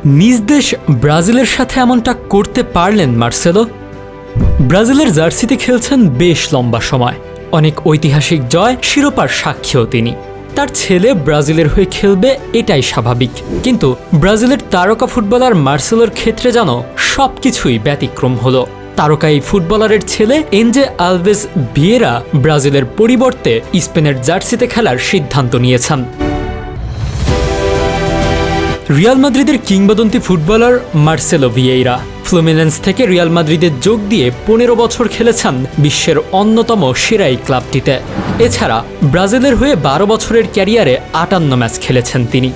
নিজ দেশ ব্রাজিলের সাথে এমনটা করতে পারলেন মার্সেলো। ব্রাজিলের জার্সিতে খেলছেন বেশ লম্বা সময়, অনেক ঐতিহাসিক জয়, শিরোপার সাক্ষীও তিনি। তার ছেলে ব্রাজিলের হয়ে খেলবে এটাই স্বাভাবিক, কিন্তু ব্রাজিলের তারকা ফুটবলার মার্সেলোর ক্ষেত্রে যেন সবকিছুই ব্যতিক্রম হলো। তারকা এই ফুটবলারের ছেলে এনজে আলভেস ভিয়েরা ব্রাজিলের পরিবর্তে স্পেনের জার্সিতে খেলার সিদ্ধান্ত নিয়েছেন। রিয়াল মাদ্রিদের কিংবদন্তি ফুটবলার মার্সেলো ভিয়েইরা ফ্লুমিনেন্স থেকে রিয়াল মাদ্রিদে যোগ দিয়ে 15 বছর খেলেছেন বিশ্বের অন্যতম সেরা এই ক্লাবটিতে। এছাড়া ব্রাজিলের হয়ে 12 বছরের ক্যারিয়ারে 58 ম্যাচ খেলেছেন তিনি।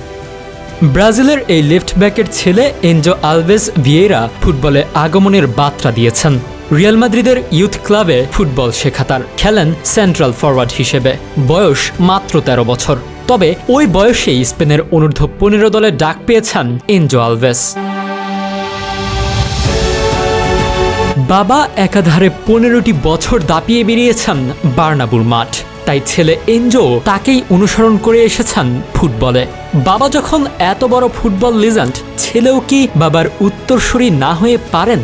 ব্রাজিলের এই লেফট ব্যাকের ছেলে এনজো আলভেস ভিয়েইরা ফুটবলে আগমনের বার্তা দিয়েছেন। রিয়াল মাদ্রিদের ইউথ ক্লাবে ফুটবল শেখাতার, খেলেন সেন্ট্রাল ফরওয়ার্ড হিসেবে। বয়স মাত্র 13 বছর, তবে ওই বয়সেই স্পেনের অনূর্ধ্ব 15 দলে ডাক পেয়েছেন এনজো আলভেস। বাবা একাধারে 15টি বছর দাপিয়ে বেরিয়েছেন বার্নাবুর মাঠ, তাই ছেলে এনজো তাকেই অনুসরণ করে এসেছেন ফুটবলে। বাবা যখন এত বড় ফুটবল লিজেন্ড, ছেলেও কি বাবার উত্তরসূরি না হয়ে পারেন?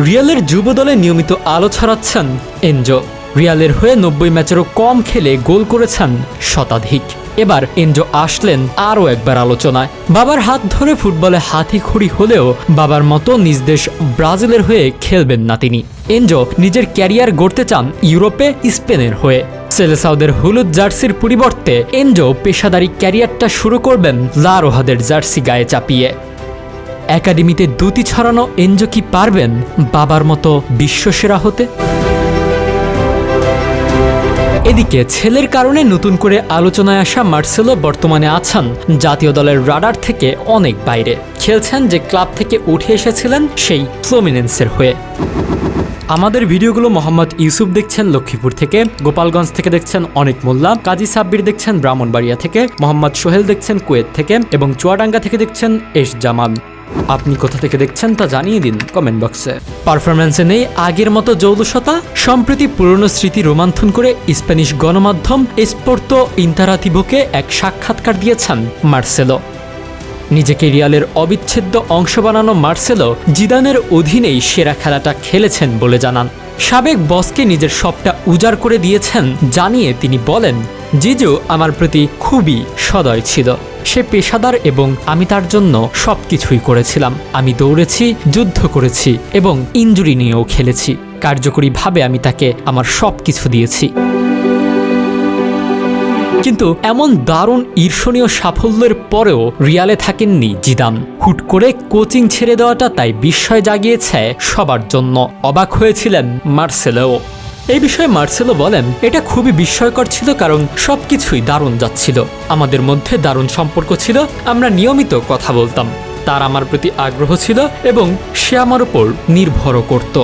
রিয়ালের যুব দলে নিয়মিত আলো ছড়াচ্ছেন এনজো। রিয়ালের হয়ে 90 ম্যাচেরও কম খেলে গোল করেছেন শতাধিক। এবার এনজো আসলেন আরও একবার আলোচনায়। বাবার হাত ধরে ফুটবলে হাতেখড়ি হলেও বাবার মতো নিজ দেশ ব্রাজিলের হয়ে খেলবেন না তিনি। এনজো নিজের ক্যারিয়ার গড়তে চান ইউরোপে, স্পেনের হয়ে। সেলেসাওদের হলুদ জার্সির পরিবর্তে এনজো পেশাদারি ক্যারিয়ারটা শুরু করবেন লা রোহাদের জার্সি গায়ে চাপিয়ে। একাডেমিতে দুটি ছড়ানো এনজো কি পারবেন বাবার মতো বিশ্বসেরা হতে? এদিকে ছেলের কারণে নতুন করে আলোচনায় আসা মার্সেলো বর্তমানে আছেন জাতীয় দলের রাডার থেকে অনেক বাইরে। খেলছেন যে ক্লাব থেকে উঠে এসেছিলেন, সেই ফ্লুমিনেন্সের হয়ে। আমাদের ভিডিওগুলো মোহাম্মদ ইউসুফ দেখছেন লক্ষ্মীপুর থেকে, গোপালগঞ্জ থেকে দেখছেন অনেক মোল্লা, কাজী সাব্বির দেখছেন ব্রাহ্মণবাড়িয়া থেকে, মোহাম্মদ সোহেল দেখছেন কুয়েত থেকে এবং চুয়াডাঙ্গা থেকে দেখছেন এস জামাল। আপনি কোথা থেকে দেখছেন তা জানিয়ে দিন কমেন্ট বক্সে। পারফরম্যান্সে নেই আগের মতো জৌলুসতা। সম্প্রতি পুরনো স্মৃতি রোমান্থন করে স্প্যানিশ গণমাধ্যম এসপোর্তো ইন্টারাতিভোকে এক সাক্ষাৎকার দিয়েছেন মার্সেলো। নিজেকে রিয়ালের অবিচ্ছেদ্য অংশ বানানো মার্সেলো জিদানের অধীনেই সেরা খেলাটা খেলেছেন বলে জানান। সাবেক বসকে নিজের সবটা উজাড় করে দিয়েছেন জানিয়ে তিনি বলেন, জিজু আমার প্রতি খুবই সদয় ছিল। সে পেশাদার এবং আমি তার জন্য সবকিছুই করেছিলাম। আমি দৌড়েছি, যুদ্ধ করেছি এবং ইনজুরি নিয়েও খেলেছি। কার্যকরীভাবে আমি তাকে আমার সবকিছু দিয়েছি। কিন্তু এমন দারুণ ঈর্ষণীয় সাফল্যের পরেও রিয়ালে থাকেননি জিদান। হুট করে কোচিং ছেড়ে দেওয়াটা তাই বিস্ময় জাগিয়েছে সবার জন্য। অবাক হয়েছিলেন মার্সেলো। এই বিষয়ে মার্সেলো বলেন, এটা খুবই বিস্ময়কর ছিল, কারণ সবকিছুই দারুণ যাচ্ছিল। আমাদের মধ্যে দারুণ সম্পর্ক ছিল, আমরা নিয়মিত কথা বলতাম। তার আমার প্রতি আগ্রহ ছিল এবং সে আমার উপর নির্ভরও করত।